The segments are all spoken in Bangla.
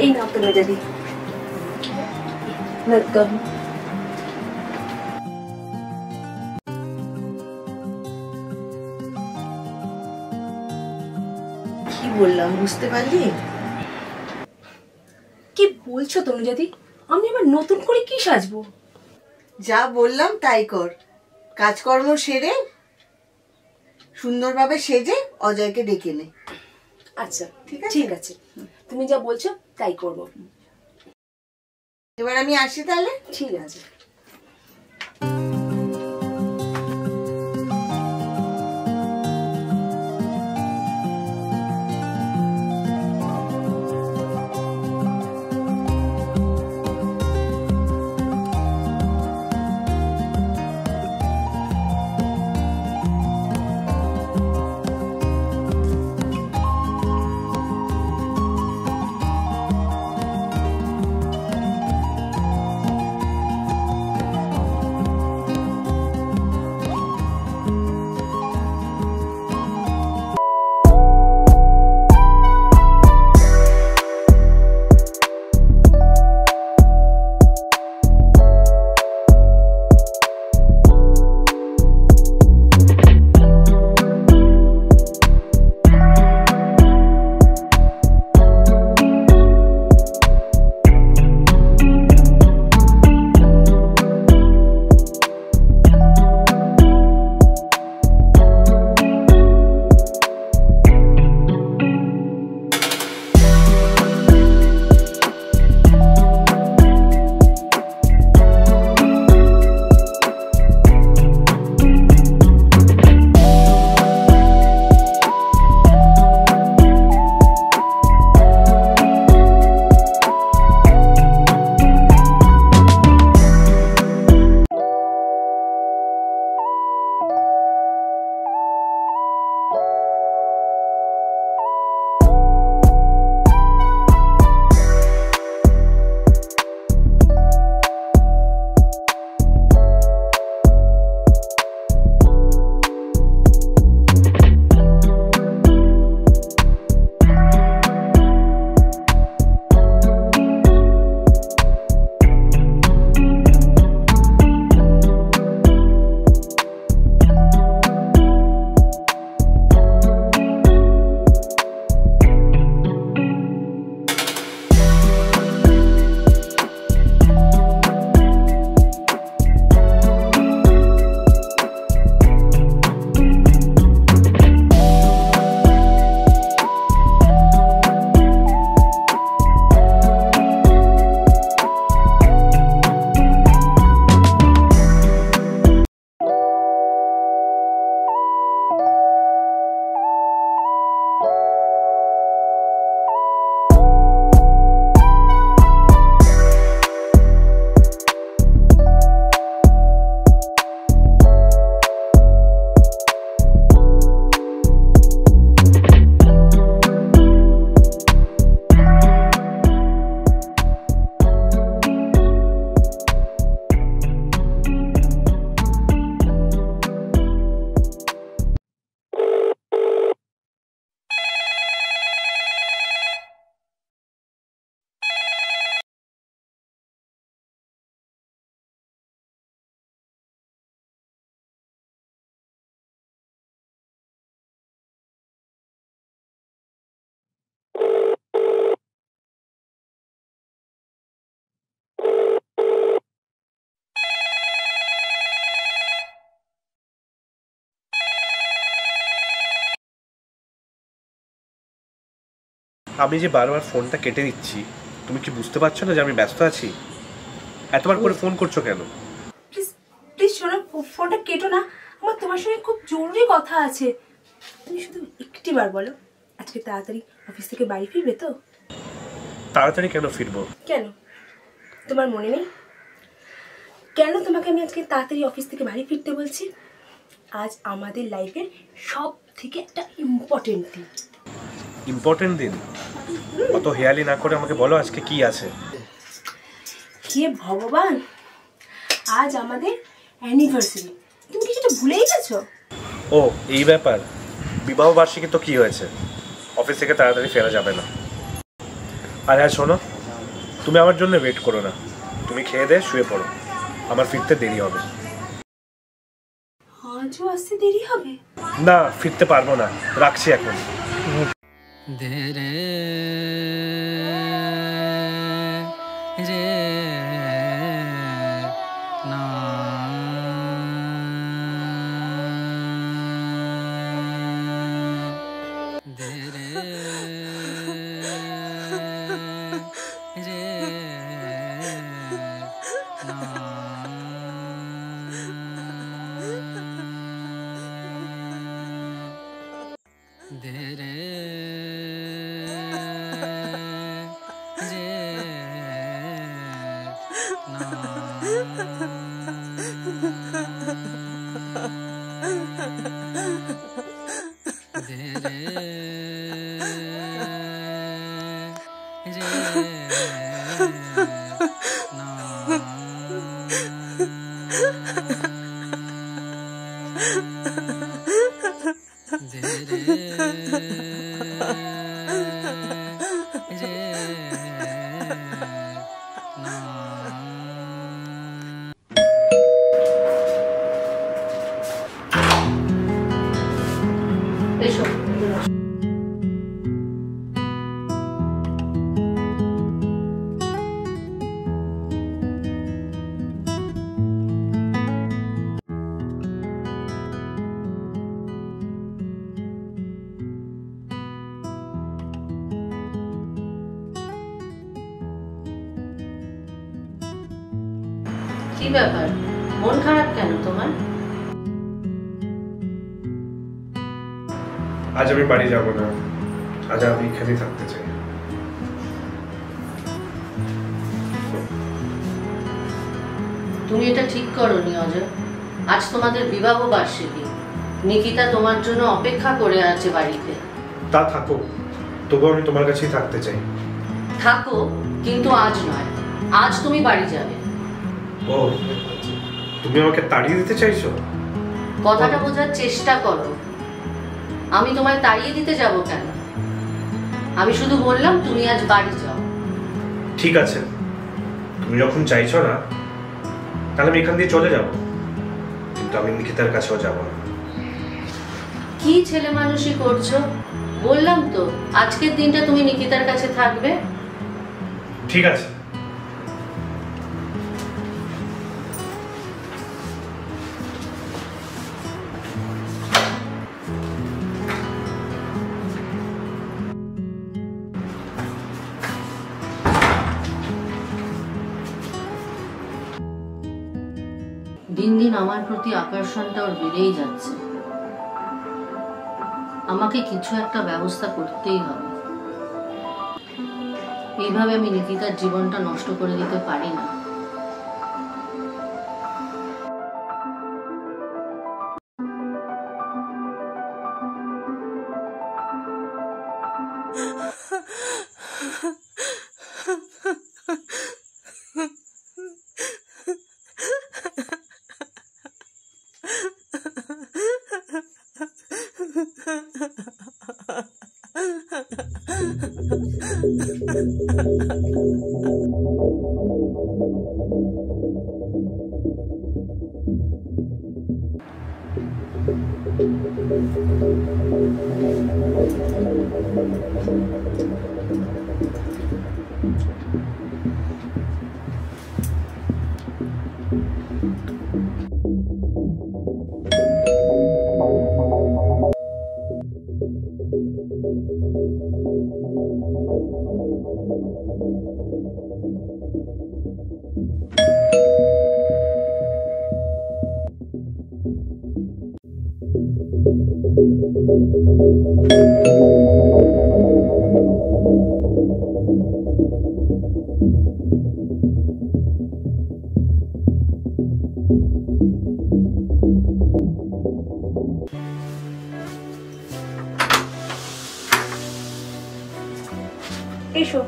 এই নাও তুমি যদি ওয়েলকাম। কি বললাম বুঝতে পারলি? কি বলছো তুমি যদি? আমি আবার নতুন করে কি সাজবো? যা বললাম তাই কর, কাজকর্ম সেরে সুন্দরভাবে সেজে অজয়কে ডেকে নে। আচ্ছা ঠিক আছে, তুমি যা বলছো তাই করবো। এবার আমি আসি তাহলে। ঠিক আছে। আমি যে বারবার ফোনটা কেটে দিচ্ছি, তুমি কি বুঝতে পারছো না যে আমি ব্যস্ত আছি? এতবার করে ফোন করছো কেন? প্লিজ প্লিজ শোনো, ফোনটা কেটো না, আমার তোমার সঙ্গে খুব জরুরি কথা আছে। তুমি শুধু একটিবার বলো, আজকে তাড়াতাড়ি অফিস থেকে বাড়ি ফিরবে তো? তাড়াতাড়ি কেন ফিরবো? কেন তোমার মনে নেই? কেন তোমাকে আমি আজকে তাড়াতাড়ি অফিস থেকে বাড়ি ফিরতে বলছি? আজ আমাদের লাইফের সব থেকে একটা ইম্পর্টেন্ট দিন। ইম্পর্টেন্ট দিন? অত হেয়ালি না করে আমাকে বলো আজকে কি আছে। হে ভগবান, আজ আমাদের অ্যানিভার্সারি। তুমি কি সেটা ভুলেই গেছো? ও এই ব্যাপার। বিবাহ বার্ষিকী তো কি হয়েছে, অফিস থেকে তাড়াতাড়ি ফেরা যাবে না। আর হ্যাঁ শোনো, তুমি আমার জন্য ওয়েট করো না, তুমি খেয়ে দে শুয়ে পড়ো, আমার ফিরতে দেরি হবে। আজও আসতে দেরি হবে? না, ফিরতে পারবো না, রাখছি এখন। ধীরে রে না ধীরে রে না ধীরে রে না ধীরে রে না ধীরে রে না এসো। কি ব্যাপার, মন খারাপ কেন তোমার? আজ আমি বাড়ি যাব না, আজ আমি এখানেই থাকতে চাই। তুমি এটা ঠিক করোনি অজয়। আজ তোমাদের বিবাহ বার্ষিকী, নিকিতা তোমার জন্য অপেক্ষা করে আছে বাড়িতে। তা থাকো, তবু আমি তোমার কাছেই থাকতে চাই। থাকো, কিন্তু আজ নয়। আজ তুমি বাড়ি যাবে। ও, তুমি আমাকে তাড়িয়ে দিতে চাইছো? কথাটা বোঝার চেষ্টা করো। আমি তোমায় তাড়িয়ে দিতে যাব কেন? আমি শুধু বললাম তুমি আজ বাড়ি যাও। ঠিক আছে, তুমি যখন চাইছো না, তাহলে আমি এখান দিয়ে চলে যাব, কিন্তু আমি নিকিতার কাছেও যাব না। কি ছেলে মানুষই করছো? বললাম তো আজকের দিনটা তুমি নিকিতার কাছে থাকবে। ঠিক আছে। দিন দিন আমার প্রতি আকর্ষণটা ওর বেড়েই যাচ্ছে। আমাকে কিছু একটা ব্যবস্থা করতেই হবে। এইভাবে আমি নিকিতার জীবনটা নষ্ট করে দিতে পারি না। এসো,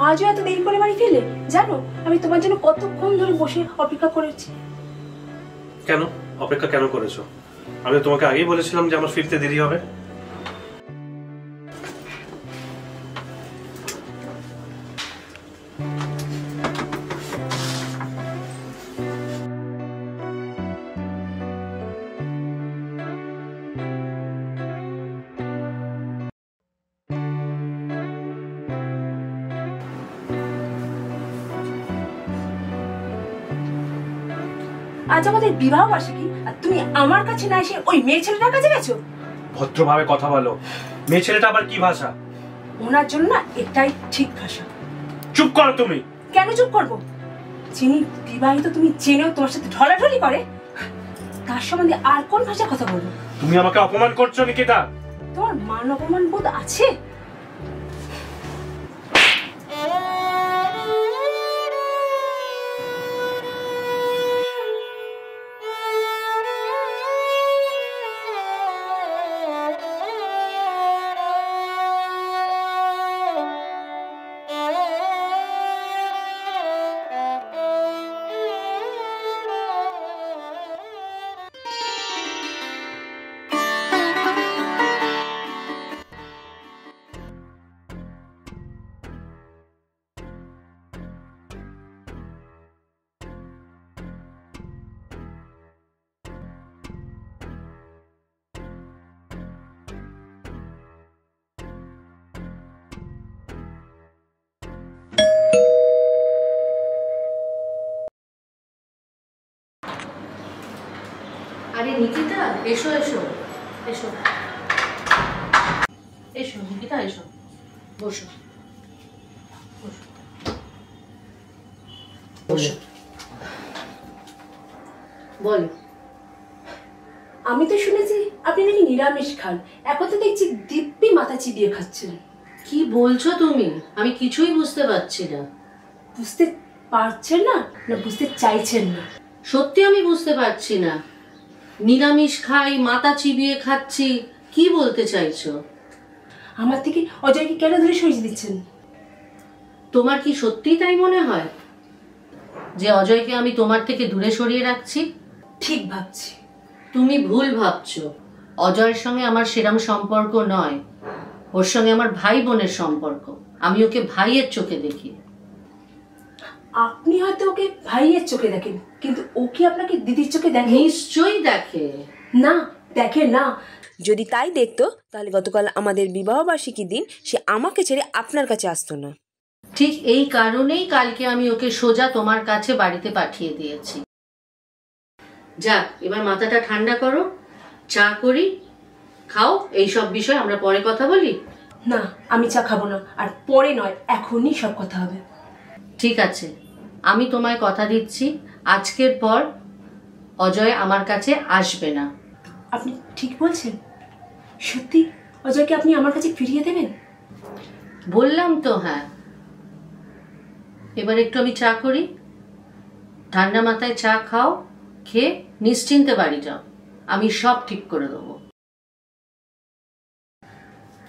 আজও এত দেরি করে বাড়ি ফিরলে? জানো আমি তোমার জন্য কতক্ষণ ধরে বসে অপেক্ষা করেছি। কেন অপেক্ষা কেন করেছো? আমি তোমাকে আগেই বলেছিলাম যে আমার ফিরতে দেরি হবে। আজ আমাদের বিবাহ বার্ষিকী আর তুমি আমার কাছে না এসে ওই মেয়ে ছেলেটার কাছে গেছো। ভদ্রভাবে কথা বলো। মেয়ে ছেলেটা আবার কি ভাষা? ওনার জন্য না এটাই ঠিক ভাষা। চুপ করো তুমি। কেন চুপ করবো? যিনি বিবাহিত তুমি জেনেও তোমার সাথে ঢলাঢলি করে, তার সম্বন্ধে আর কোন ভাষায় কথা বলবো? তুমি আমাকে অপমান করছো নিকিতা। তোমার মান অপমান বোধ আছে? আরে নিকিতা, এসো এসো এসো এসো নিকিতা, এসো, বসো বসো বসো। বলো। আমি তো শুনেছি আপনি নাকি নিরামিষ খান, এখন তো দেখছি দিব্যি মাথা চিবিয়ে খাচ্ছেন। কি বলছো তুমি? আমি কিছুই বুঝতে পারছি না। বুঝতে পারছেন না না বুঝতে চাইছেন না? সত্যি আমি বুঝতে পারছি না। নিরামিষ খাই, মাথা চিবিয়ে খাচ্ছি, কি বলতে চাইছো? আমার থেকে অজয়কে কেন ধরে সরিয়ে দিচ্ছেন? তোমার কি সত্যিই তাই মনে হয় যে অজয়কে আমি তোমার থেকে দূরে সরিয়ে রাখছি? ঠিক ভাবছি। তুমি ভুল ভাবছো। অজয়ের সঙ্গে আমার সেরম সম্পর্ক নয়, ওর সঙ্গে আমার ভাই বোনের সম্পর্ক। আমি ওকে ভাইয়ের চোখে দেখি। আপনি হয়তো ওকে ভাইয়ের চোখে দেখেন, কিন্তু ও কি আপনাকে দিদির চোখে দেখে? নিশ্চয়ই দেখে। না, দেখে না। যদি তাই দেখতো তাহলে গতকাল আমাদের বিবাহবার্ষিকীর দিন সে আমাকে ছেড়ে আপনার কাছে আসতো না। ঠিক এই কারণেই কালকে আমি ওকে সোজা তোমার কাছে বাড়িতে পাঠিয়ে দিয়েছি। যাক, এবার মাথাটা ঠান্ডা করো, চা করি, খাও। এই সব বিষয় আমরা পরে কথা বলি। না, আমি চা খাবো না, আর পরে নয়, এখনই সব কথা হবে। ঠিক আছে, আমি তোমায় কথা দিচ্ছি, আজকের পর অজয় আমার কাছে আসবে না। আপনি ঠিক বলছেন? সত্যি অজয়কে আপনি আমার কাছে ফিরিয়ে দেবেন? বললাম তো, হ্যাঁ। এবার একটু আমি চা করি, ঠান্ডা মাথায় চা খাও, খেয়ে নিশ্চিন্তে বাড়ি যাও, আমি সব ঠিক করে দেবো।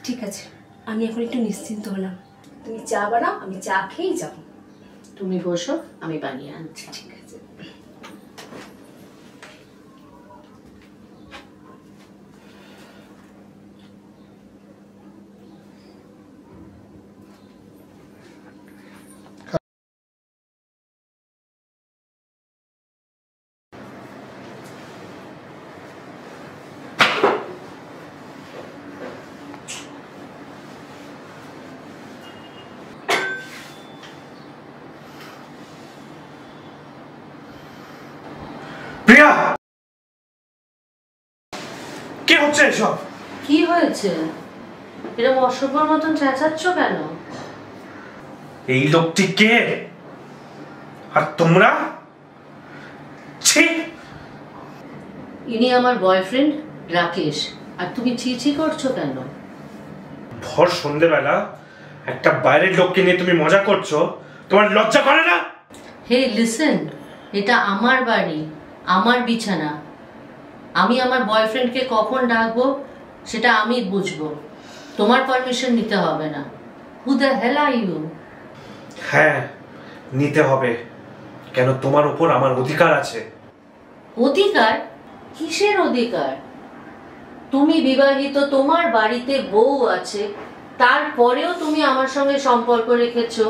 ঠিক আছে, আমি এখন একটু নিশ্চিন্ত হলাম। তুমি চা বানাও, আমি চা খেয়েই যাবো। তুমি বসো, আমি বানিয়ে আনছি। ঠিক আছে। প্রিয়া, কি হচ্ছে এসব? কি হয়েছে? এরকম অসভ্যর মতন চেঁচাচ্ছ কেন? এই লোকটি কে? আর তোমরা? ছি! ইনি আমার বয়ফ্রেন্ড রাকেশ। আর তুমি ছি করছো কেন? ভর সন্ধ্যেবেলা একটা বাইরের লোককে নিয়ে তুমি মজা করছো, তোমার লজ্জা করে না? হে লিসেন, এটা আমার বাড়ি, আমার বিছানা। আমি আমার বয়ফ্রেন্ডকে কখন ডাকবো সেটা আমি বুঝবো, তোমার পারমিশন নিতে হবে না। Who the hell are you? হ্যাঁ, নিতে হবে। কেন, তোমার উপর আমার অধিকার আছে। অধিকার? কিসের অধিকার? তুমি বিবাহিত, তোমার বাড়িতে বউ আছে, তারপরেও তুমি আমার সঙ্গে সম্পর্ক রেখেছো।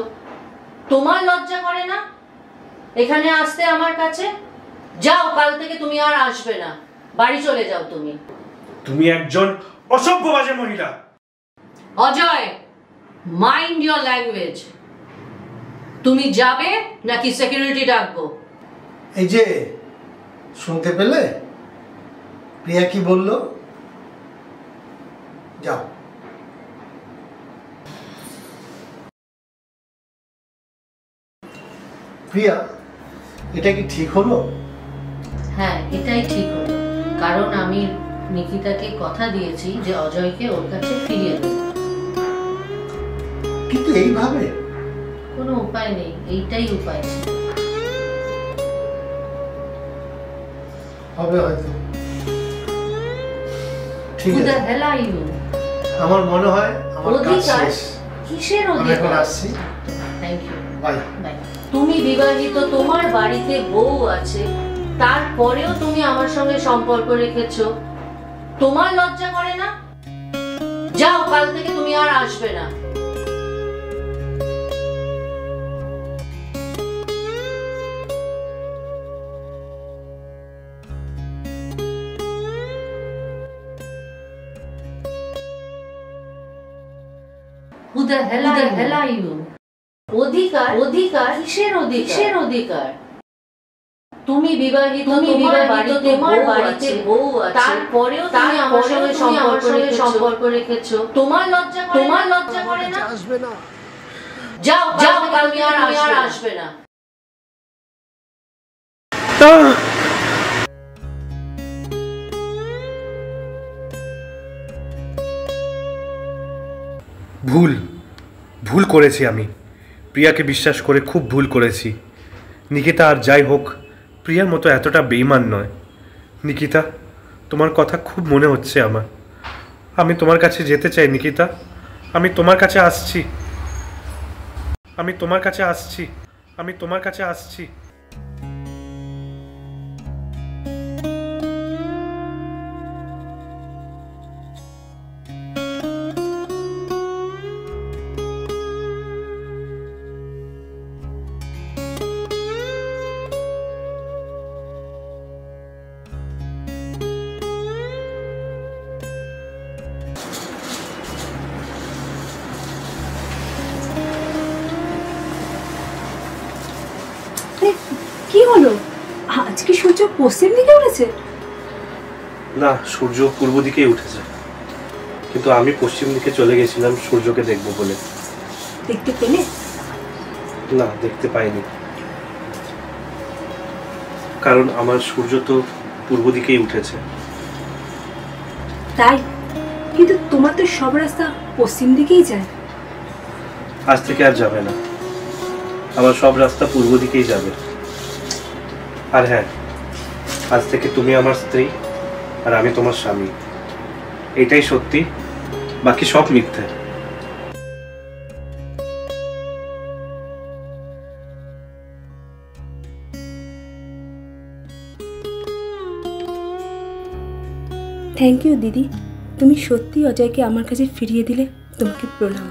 তোমার লজ্জা করে না এখানে আসতে আমার কাছে? যাও, কাল থেকে তুমি আর আসবে না, বাড়ি চলে যাও। তুমি তুমি একজন অসভ্য বাজে মহিলা। Ajay, mind your language. তুমি যাবে নাকি সিকিউরিটি ডাকবো? এই যে শুনতে পেলে প্রিয়া কি বলল? যাও। প্রিয়া, এটা কি ঠিক হলো? হ্যাঁ, এটাই ঠিক হলো, কারণ আমি নিকিতাকে কথা দিয়েছি যে অজয়কে ওর কাছে ফিরিয়ে দেব। কিন্তু এইভাবে কোনো উপায় নেই, এইটাই উপায় ছিল। হবে হয়তো। ঠিক Who আছে, the hell are you? আমার মনে হয় আমার কাজ অধিকার? শেষ। কিসের আমি এখন অধিকার? আসছি। Thank you, bye. বাই। তুমি বিবাহিত, তোমার বাড়িতে বউ আছে, তারপরেও তুমি আমার সঙ্গে সম্পর্ক রেখেছো। তোমার লজ্জা করে না? যাও, কাল থেকে তুমি আর আসবে না। Who the hell are you? অধিকার? অধিকার? কিসের অধিকার? কিসের অধিকার? তুমি বিবাহিত, তোমার বাড়িতে বউ আছে, তারপরেও তুমি আমার সঙ্গে সম্পর্ক রেখেছো। তোমার লজ্জা করে না? আসবে না। যাও, কাল তুমি আর আসবে না। ভুল করেছি আমি। প্রিয়াকে বিশ্বাস করে খুব ভুল করেছি। নিকিতা আর যাই হোক, প্রিয়ার মতো এতটা বেইমান নয়। নিকিতা, তোমার কথা খুব মনে হচ্ছে আমার। আমি তোমার কাছে যেতে চাই নিকিতা। আমি তোমার কাছে আসছি। কি হলো? আজকে সূর্য পশ্চিম দিকে উঠেছে? না, সূর্য পূর্ব দিকেই উঠেছে, কিন্তু আমি পশ্চিম দিকে চলে গেছিলাম সূর্যকে দেখবো বলে। দেখতে পেলে? না, দেখতে পাইনি, কারণ আমার সূর্য তো পূর্ব দিকেই উঠেছে। তাই? কিন্তু তোমার তো সব রাস্তা পশ্চিম দিকেই যায়। আজ থেকে আর যাবে না, আমার সব রাস্তা পূর্ব দিকেই যাবে। আর হ্যাঁ, আজ থেকে তুমি আমার স্ত্রী আর আমি তোমার স্বামী। এটাই সত্যি, বাকি সব মিথ্যে। থ্যাংক ইউ দিদি, তুমি সত্যি অজয়কে আমার কাছে ফিরিয়ে দিলে। তোমাকে প্রণাম।